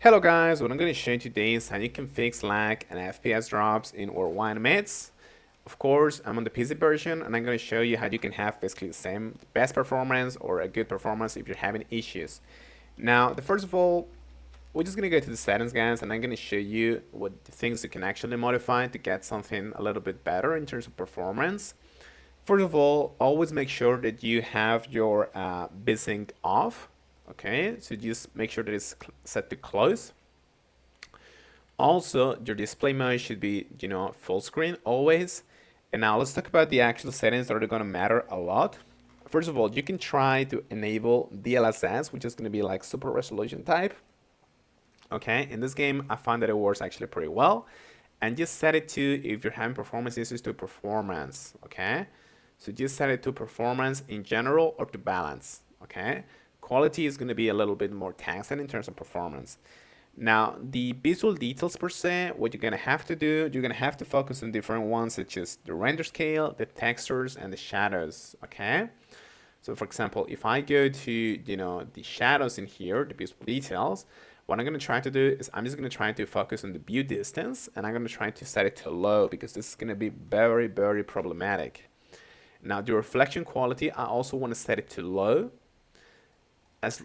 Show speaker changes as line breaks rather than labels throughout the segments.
Hello guys, what I'm going to show you today is how you can fix lag and FPS drops in our wine mates. Of course, I'm on the PC version and I'm going to show you how you can have basically the same best performance or a good performance if you're having issues. Now, first of all, we're just going to go to the settings guys and I'm going to show you what things you can actually modify to get something a little bit better in terms of performance. First of all, always make sure that you have your BSync off. Okay, so just make sure that it's set to close. Also, your display mode should be, full screen always. And now let's talk about the actual settings that are going to matter a lot. First of all, you can try to enable DLSS, which is going to be like super resolution type. Okay, in this game, I found that it works actually pretty well. And just set it to, if you're having performance issues, to performance. Okay, so just set it to performance in general or to balance. Okay, quality is going to be a little bit more taxing in terms of performance. Now, the visual details per se, what you're going to have to do, you're going to have to focus on different ones, such as the render scale, the textures, and the shadows. Okay, so for example, if I go to, the shadows in here, the visual details, what I'm going to try to do is I'm just going to try to focus on the view distance, and I'm going to try to set it to low because this is going to be very, very problematic. Now, the reflection quality, I also want to set it to low, as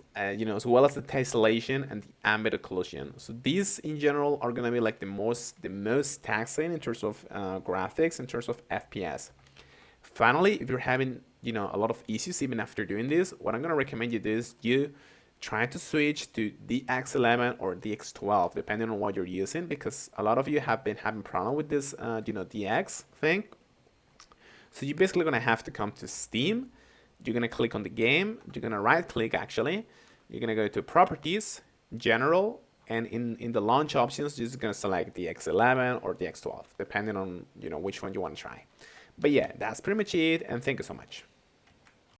well as the tessellation and the ambient occlusion. So these in general are going to be like the most taxing in terms of graphics, in terms of FPS. Finally, if you're having a lot of issues even after doing this, what I'm going to recommend you do is you try to switch to DX11 or DX12 depending on what you're using, because a lot of you have been having problem with this DX thing. So you're basically going to have to come to Steam. You're going to click on the game. You're going to right click actually. You're going to go to properties, general, and in the launch options, you're just going to select the X11 or the X12 depending on which one you want to try. But yeah, that's pretty much it, and thank you so much.